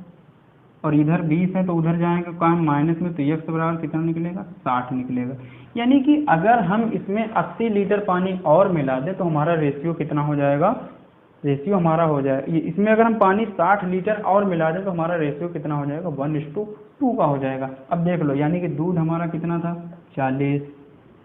और इधर 20 है तो उधर जाएंगे काम माइनस में, तो x बराबर कितना निकलेगा 60 निकलेगा। यानी कि अगर हम इसमें 80 लीटर पानी और मिला दें तो हमारा रेशियो कितना हो जाएगा, रेशियो हमारा हो जाएगा, इसमें अगर हम पानी 60 लीटर और मिला दें तो हमारा रेशियो कितना हो जाएगा 1:2 का हो जाएगा। अब देख लो, यानी कि दूध हमारा कितना था 40,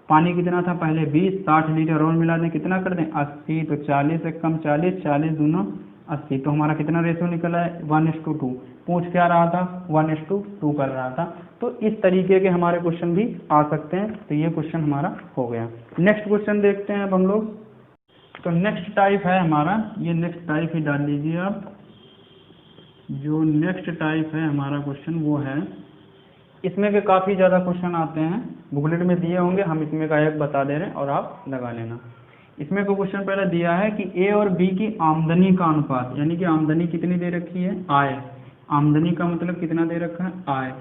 पानी कितना था पहले 20, 60 लीटर और मिला दें कितना कर दें 80, तो 40 से कम 40, 40 दूना 80, तो हमारा कितना रेशियो निकला है 1:2। पूछ क्या रहा था 1:2 कर रहा था। तो इस तरीके के हमारे क्वेश्चन भी आ सकते हैं, तो ये क्वेश्चन हमारा हो गया। नेक्स्ट क्वेश्चन देखते हैं अब हम लोग। तो नेक्स्ट टाइप है हमारा, ये नेक्स्ट टाइप ही डाल लीजिए आप, जो नेक्स्ट टाइप है हमारा क्वेश्चन वो है, इसमें के काफ़ी ज़्यादा क्वेश्चन आते हैं, बुकलेट में दिए होंगे, हम इसमें का एक बता दे रहे हैं और आप लगा लेना। इसमें को क्वेश्चन पहले दिया है कि ए और बी की आमदनी का अनुपात, यानी कि आमदनी कितनी दे रखी है, आय, आमदनी का मतलब कितना दे रखा है आय,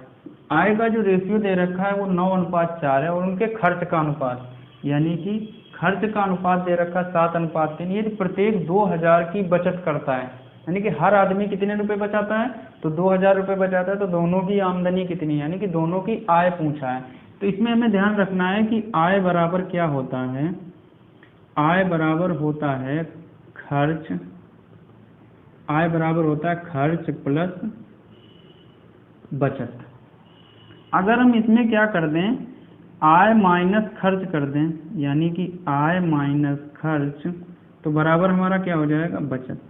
आय का जो रेशियो दे रखा है वो 9:4 है, और उनके खर्च का अनुपात, यानी कि खर्च का अनुपात दे रखा है 7:3। यदि प्रत्येक 2000 की बचत करता है, यानी कि हर आदमी कितने रुपए बचाता है, तो 2000 रुपये बचाता है, तो दोनों की आमदनी कितनी है, यानी कि दोनों की आय पूछा है। तो इसमें हमें ध्यान रखना है कि आय बराबर क्या होता है, आय बराबर होता है खर्च, आय बराबर होता है खर्च प्लस बचत। अगर हम इसमें क्या कर दें, आय माइनस खर्च कर दें, यानी कि आय माइनस खर्च, तो बराबर हमारा क्या हो जाएगा बचत।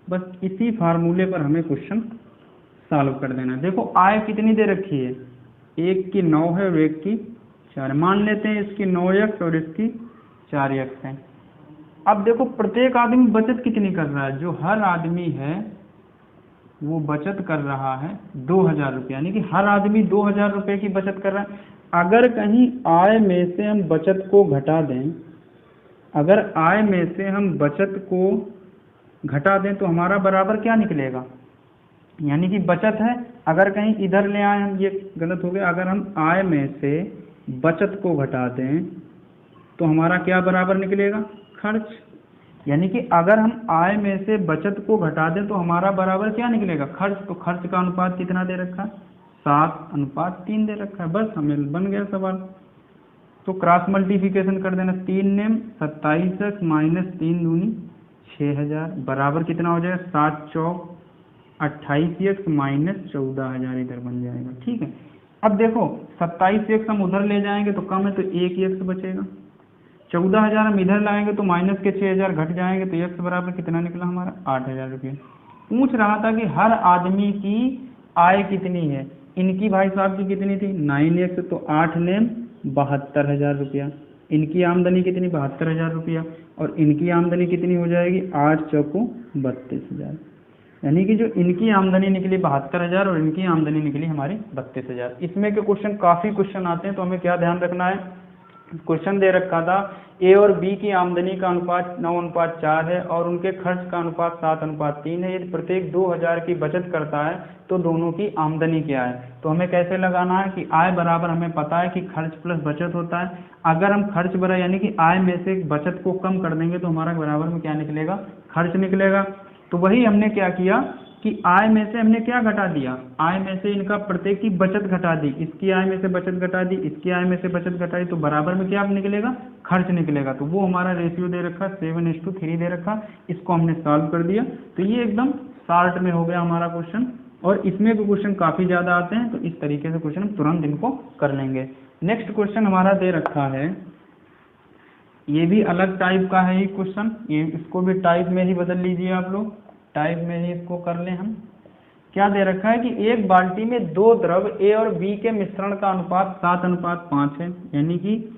बस इसी फार्मूले पर हमें क्वेश्चन सॉल्व कर देना। देखो आय कितनी दे रखी है, 1 की 9 है और 1 की 4, मान लेते हैं इसकी 9x और इसकी 4x है। अब देखो प्रत्येक आदमी बचत कितनी कर रहा है, जो हर आदमी है वो बचत कर रहा है 2000 रुपये, यानी कि हर आदमी 2000 रुपये की बचत कर रहा है। अगर कहीं आय में से हम बचत को घटा दें, अगर आय में से हम बचत को घटा दें तो हमारा बराबर क्या निकलेगा, यानी कि बचत है, अगर कहीं इधर ले आए हम, ये गलत हो गया, अगर हम आय में से बचत को घटा दें तो हमारा क्या बराबर निकलेगा, खर्च। यानी कि अगर हम आय में से बचत को घटा दें तो हमारा बराबर क्या निकलेगा, खर्च। तो खर्च का अनुपात कितना दे रखा है, 7:3 दे रखा है। बस हमें बन गया सवाल। तो क्रॉस मल्टीप्लिकेशन कर देना, 3 नेम 27x माइनस 3 दूनी 6000 बराबर कितना हो जाएगा, 7 चौक 28x माइनस 14000 इधर बन जाएगा। ठीक है, अब देखो 27x हम उधर ले जाएंगे तो कम है तो 1x बचेगा, 14000 हम इधर लाएंगे तो माइनस के 6000 घट जाएंगे तो x बराबर कितना निकला हमारा, 8000 रुपये। पूछ रहा था कि हर आदमी की आय कितनी है, इनकी भाई साहब की कितनी थी 9x, तो 8 नेम 72,000 रुपया, इनकी आमदनी कितनी 72,000 रुपया, और इनकी आमदनी कितनी हो जाएगी 8 चौको 32,000, यानी कि जो इनकी आमदनी निकली 72,000 और इनकी आमदनी निकली हमारी 32,000। इसमें के क्वेश्चन काफ़ी क्वेश्चन आते हैं, तो हमें क्या ध्यान रखना है, क्वेश्चन दे रखा था ए और बी की आमदनी का अनुपात 9:4 है और उनके खर्च का अनुपात 7:3 है। यदि प्रत्येक 2000 की बचत करता है तो दोनों की आमदनी क्या है। तो हमें कैसे लगाना है कि आय बराबर हमें पता है कि खर्च प्लस बचत होता है। अगर हम खर्च बराबर यानी कि आय में से बचत को कम कर देंगे तो हमारा बराबर में क्या निकलेगा, खर्च निकलेगा। तो वही हमने क्या किया कि आय में से हमने क्या घटा दिया, आय में से इनका प्रत्येक की बचत घटा दी, इसकी आय में से बचत घटा दी, इसकी आय में से बचत घटाई, तो बराबर में क्या निकलेगा, खर्च निकलेगा। तो वो हमारा रेशियो दे रखा 7:3 दे रखा, इसको हमने सॉल्व कर दिया। तो ये एकदम शॉर्ट में हो गया हमारा क्वेश्चन, और इसमें भी क्वेश्चन काफ़ी ज़्यादा आते हैं, तो इस तरीके से क्वेश्चन हम तुरंत इनको कर लेंगे। नेक्स्ट क्वेश्चन हमारा दे रखा है, ये भी अलग टाइप का है ये क्वेश्चन, ये इसको भी टाइप में ही बदल लीजिए आप लोग, टाइप में ही इसको कर लें हम। क्या दे रखा है कि एक बाल्टी में 2 द्रव ए और बी के मिश्रण का अनुपात 7:5 है, यानी कि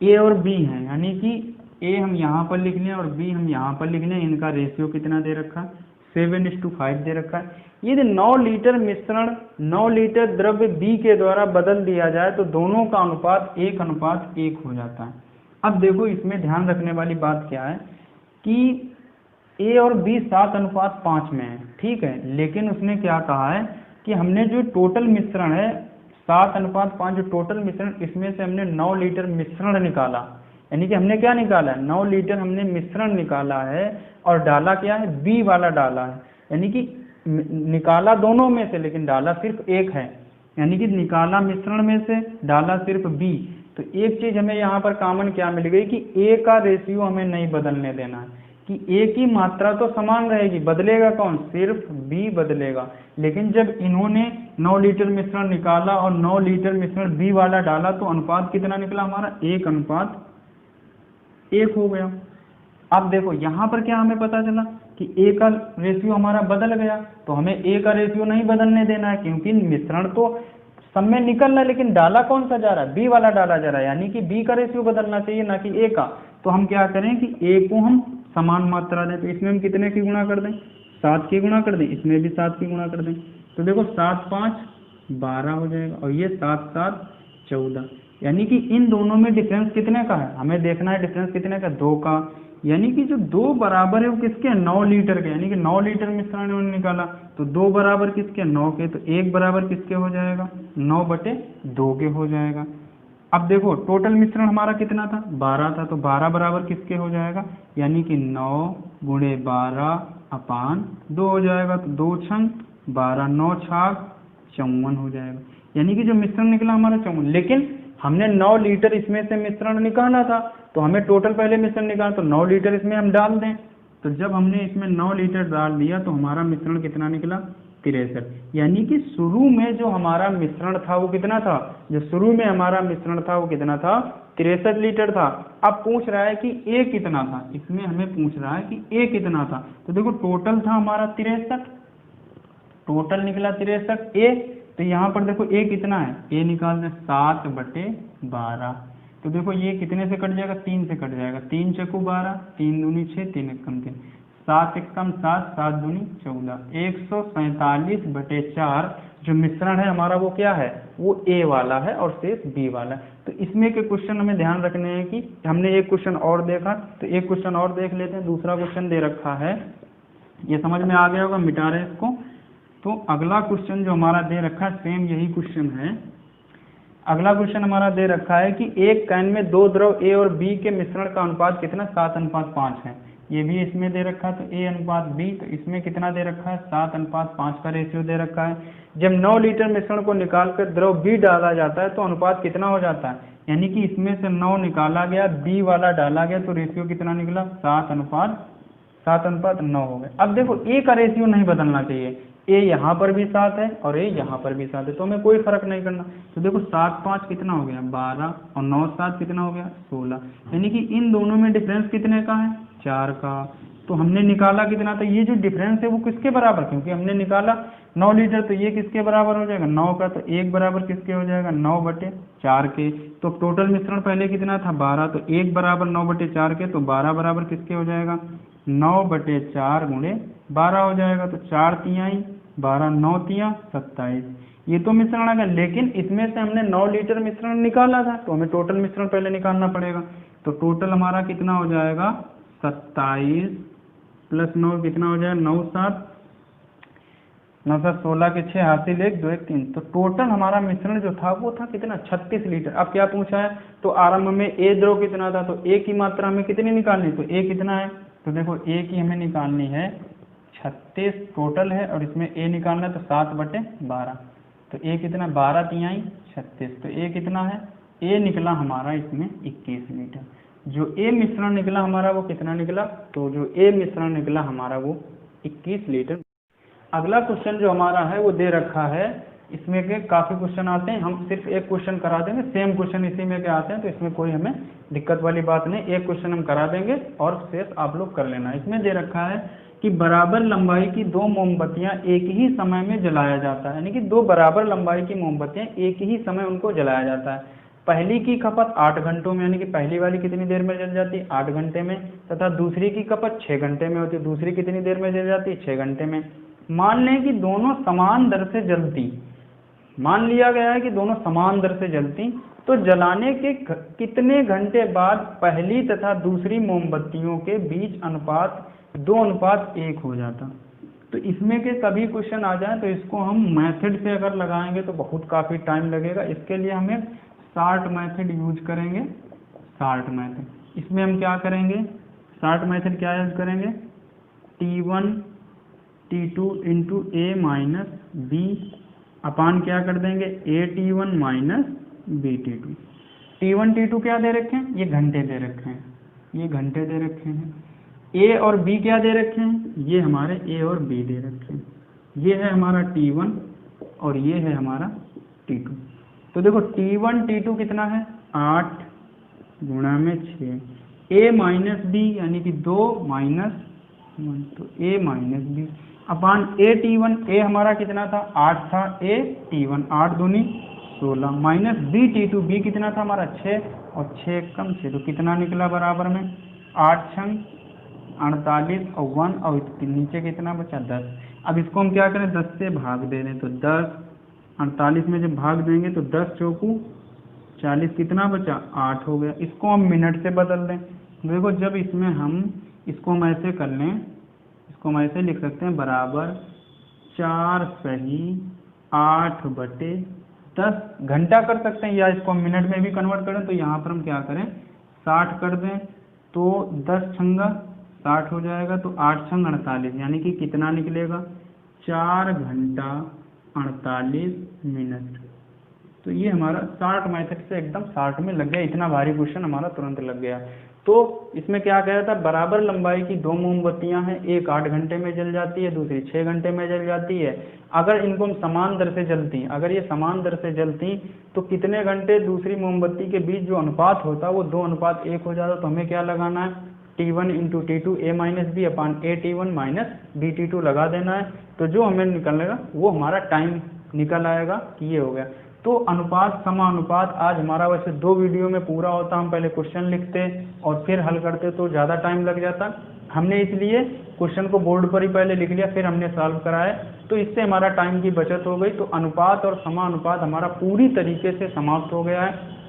ए और बी है, यानी कि ए हम यहाँ पर लिख लें और बी हम यहाँ पर लिख लें। इनका रेशियो कितना दे रखा है, 7:5 दे रखा है। यदि 9 लीटर मिश्रण 9 लीटर द्रव्य बी के द्वारा बदल दिया जाए तो दोनों का अनुपात 1:1 हो जाता है। अब देखो इसमें ध्यान रखने वाली बात क्या है कि ए और बी 7:5 में है, ठीक है, लेकिन उसने क्या कहा है कि हमने जो टोटल मिश्रण है 7:5 जो टोटल मिश्रण, इसमें से हमने 9 लीटर मिश्रण निकाला, यानी कि हमने क्या निकाला है, 9 लीटर हमने मिश्रण निकाला है और डाला क्या है, बी वाला डाला है, यानी कि निकाला दोनों में से लेकिन डाला सिर्फ एक है, यानी कि निकाला मिश्रण में से डाला सिर्फ बी। तो एक चीज हमें यहाँ पर कॉमन क्या मिल गई कि ए का रेशियो हमें नहीं बदलने देना है, कि ए की मात्रा तो समान रहेगी, बदलेगा कौन, सिर्फ बी बदलेगा। लेकिन जब इन्होंने 9 लीटर मिश्रण निकाला और 9 लीटर मिश्रण बी वाला डाला तो अनुपात कितना निकला हमारा, 1:1 हो गया। अब देखो यहाँ पर क्या हमें पता चला कि ए का रेशियो हमारा बदल गया, तो हमें ए का रेशियो नहीं बदलने देना है, क्योंकि मिश्रण तो सब में निकल रहा है लेकिन डाला कौन सा जा रहा है, बी वाला डाला जा रहा है, यानी कि बी का रेशियो बदलना चाहिए ना कि ए का। तो हम क्या करें कि ए को हम समान मात्रा दें, तो इसमें हम कितने की गुणा कर दें, 7 की गुणा कर दें, इसमें भी 7 की गुणा कर दें। तो देखो 7×5 12 हो जाएगा और ये 7×7 14, यानी कि इन दोनों में डिफरेंस कितने का है, हमें देखना है डिफरेंस कितने का, 2 का। यानी कि जो 2 बराबर है वो किसके, 9 लीटर के, यानी कि 9 लीटर मिश्रण उन्होंने निकाला तो 2 बराबर किसके, 9 के, तो 1 बराबर किसके हो जाएगा, 9/2 के हो जाएगा। अब देखो टोटल मिश्रण हमारा कितना था, 12 था, तो 12 बराबर किसके हो जाएगा, यानी कि 9 × 12/2 हो जाएगा। तो 2 छंग 12, 9 छाग 54 हो जाएगा, यानी कि जो मिश्रण निकला हमारा 54। लेकिन हमने 9 लीटर इसमें से मिश्रण निकालना था, तो हमें टोटल पहले मिश्रण निकालना, तो 9 लीटर इसमें हम डाल दें। तो जब हमने इसमें 9 लीटर डाल दिया तो हमारा मिश्रण कितना निकला, 63, यानी कि शुरू में जो हमारा मिश्रण था वो कितना था, जो शुरू में हमारा मिश्रण था वो कितना था, 63 लीटर था। अब पूछ रहा है कि ए कितना था, इसमें हमें पूछ रहा है कि ए कितना था। तो देखो टोटल था हमारा 63, टोटल निकला 63 ए, तो यहाँ पर देखो ए कितना है, ए निकाल दें 7/12, तो देखो ये कितने से कट जाएगा, 3 से कट जाएगा, 3 चक्कू 12, 3 दूनी 6, 3 एकम 3, 7 एकम 7, 7 दूनी 14, 147/4 जो मिश्रण है हमारा वो क्या है, वो ए वाला है और शेष बी वाला है। तो इसमें के क्वेश्चन हमें ध्यान रखने हैं कि हमने एक क्वेश्चन और देखा, तो एक क्वेश्चन और देख लेते हैं। दूसरा क्वेश्चन दे रखा है, ये समझ में आ गया होगा, मिटा रहे इसको। तो अगला क्वेश्चन जो हमारा दे रखा है सेम यही क्वेश्चन है। अगला क्वेश्चन हमारा दे रखा है कि एक कैन में 2 द्रव ए और बी के मिश्रण का अनुपात कितना, 7:5 है। ये भी इसमें दे रखा है, तो ए अनुपात बी, तो इसमें कितना दे रखा है, 7:5 का रेशियो दे रखा है। जब 9 लीटर मिश्रण को निकालकर द्रव बी डाला जाता है तो अनुपात कितना हो जाता है, यानी कि इसमें से 9 निकाला गया, बी वाला डाला गया, तो रेशियो कितना निकला, 7:9 हो गया। अब देखो ए का रेशियो नहीं बदलना चाहिए, ए यहाँ पर भी 7 है और ए यहाँ पर भी 7 है, तो हमें कोई फर्क नहीं करना। तो देखो 7×5 कितना हो गया, 12, और 9×7 कितना हो गया, 16, यानी कि इन दोनों में डिफरेंस कितने का है, 4 का। तो हमने निकाला कितना था, ये जो डिफरेंस है वो किसके बराबर, क्योंकि हमने निकाला 9 लीटर, तो ये किसके बराबर हो जाएगा, 9 का, तो 1 बराबर किसके हो जाएगा, 9/4 के। तो टोटल मिश्रण पहले कितना था, 12, तो 1 बराबर 9/4 के, तो 12 बराबर किसके हो जाएगा, 9/4 गुणे 12 हो जाएगा। तो 4 तिहाई 12, 9 तिया 27, ये तो मिश्रण आ गया। लेकिन इसमें से हमने 9 लीटर मिश्रण निकाला था, तो हमें टोटल मिश्रण पहले निकालना पड़ेगा। तो टोटल हमारा कितना हो जाएगा, 27 + 9 कितना हो जाएगा, 9 7 16 के 6 हासिल 1 2 1 3। तो टोटल हमारा मिश्रण जो था वो था कितना, 36 लीटर। अब क्या पूछा है, तो आरंभ में ए द्रव कितना था, तो ए की मात्रा हमें कितनी निकालनी, तो ए कितना है, तो देखो ए की हमें निकालनी है 36 टोटल है, और इसमें ए निकालना है तो 7/12, तो ए कितना, 12 तिहाई 36, तो ए कितना है, ए निकला हमारा इसमें 21 लीटर। जो ए मिश्रण निकला हमारा वो कितना निकला, तो जो ए मिश्रण निकला हमारा वो 21 लीटर। अगला क्वेश्चन जो हमारा है वो दे रखा है, इसमें के काफ़ी क्वेश्चन आते हैं, हम सिर्फ एक क्वेश्चन करा देंगे, सेम क्वेश्चन इसी में के आते हैं, तो इसमें कोई हमें दिक्कत वाली बात नहीं, एक क्वेश्चन हम करा देंगे और शेष आप लोग कर लेना। इसमें दे रखा है कि बराबर लंबाई की 2 मोमबत्तियां एक ही समय में जलाया जाता है, यानी कि 2 बराबर लंबाई की मोमबत्तियां एक ही समय उनको जलाया जाता है। पहली की खपत 8 घंटों में, यानी कि पहली वाली कितनी देर में जल जाती है, 8 घंटे में, तथा दूसरी की खपत 6 घंटे में होती है, दूसरी कितनी देर में जल जाती है, 6 घंटे में। मान लें कि दोनों समान दर से जलती, मान लिया गया है कि दोनों समान दर से जलती, तो जलाने के कितने घंटे बाद पहली तथा दूसरी मोमबत्तियों के बीच अनुपात 2:1 हो जाता। तो इसमें के सभी क्वेश्चन आ जाए तो इसको हम मेथड से अगर लगाएंगे तो बहुत काफ़ी टाइम लगेगा। इसके लिए हमें शार्ट मेथड यूज करेंगे। शार्ट मेथड, इसमें हम क्या करेंगे, शार्ट मेथड क्या यूज करेंगे, T1 T2 into A minus B अपान क्या कर देंगे, AT1 minus BT2। T1 T2 क्या दे रखे हैं, ये घंटे दे रखे हैं, ये घंटे दे रखे हैं। A और B क्या दे रखे हैं, ये हमारे A और B दे रखे हैं। ये है हमारा T1 और ये है हमारा T2। तो देखो T1 T2 कितना है, 8 गुणा में 6, A माइनस B यानी कि 2 माइनस 1, तो A minus B upon AT1, A हमारा कितना था, 8 था, AT1 8 दूनी 16 माइनस BT2, B कितना था हमारा 6, और 6 कम 6, तो कितना निकला बराबर में 8 छंग 48 और 1 और नीचे कितना बचा 10। अब इसको हम क्या करें, 10 से भाग दे दें, तो 10 48 में जब भाग देंगे तो 10 चौकू 40, कितना बचा 8 हो गया। इसको हम मिनट से बदल दें, देखो जब इसमें हम इसको हम ऐसे कर लें, इसको हम ऐसे लिख सकते हैं, बराबर 4 सही 8/10 घंटा कर सकते हैं, या इसको हम मिनट में भी कन्वर्ट करें तो यहाँ पर हम क्या करें 60 कर दें, तो 10 छंगा 60 हो जाएगा, तो 8 छंग 48, यानी कि कितना निकलेगा 4 घंटा 48 मिनट। तो ये हमारा शार्ट मेथड से एकदम शार्ट में लग गया, इतना भारी क्वेश्चन हमारा तुरंत लग गया। तो इसमें क्या कहा था, बराबर लंबाई की 2 मोमबत्तियां हैं, एक 8 घंटे में जल जाती है, दूसरी 6 घंटे में जल जाती है। अगर इनको हम समान दर से जलती, अगर ये समान दर से जलती तो कितने घंटे दूसरी मोमबत्ती के बीच जो अनुपात होता वो 2:1 हो जाता। तो हमें क्या लगाना है, T1 into T2 A minus B upon AT1 minus BT2 लगा देना है। तो जो हमें निकलेगा वो हमारा टाइम निकल आएगा कि ये हो गया। तो अनुपात समानुपात आज हमारा वैसे 2 वीडियो में पूरा होता, हम पहले क्वेश्चन लिखते और फिर हल करते तो ज़्यादा टाइम लग जाता। हमने इसलिए क्वेश्चन को बोर्ड पर ही पहले लिख लिया, फिर हमने सॉल्व कराया, तो इससे हमारा टाइम की बचत हो गई। तो अनुपात और समानुपात हमारा पूरी तरीके से समाप्त हो गया है।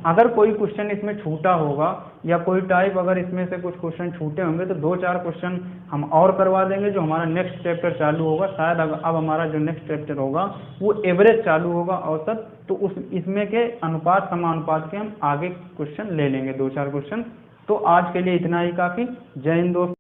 अगर कोई क्वेश्चन इसमें छूटा होगा या कोई टाइप अगर इसमें से कुछ क्वेश्चन छूटे होंगे तो 2-4 क्वेश्चन हम और करवा देंगे, जो हमारा नेक्स्ट चैप्टर चालू होगा। शायद अब हमारा जो नेक्स्ट चैप्टर होगा वो एवरेज चालू होगा, औसत, तो उस इसमें के अनुपात समानुपात के हम आगे क्वेश्चन ले लेंगे, 2-4 क्वेश्चन। तो आज के लिए इतना ही काफ़ी। जय हिंद दोस्तों।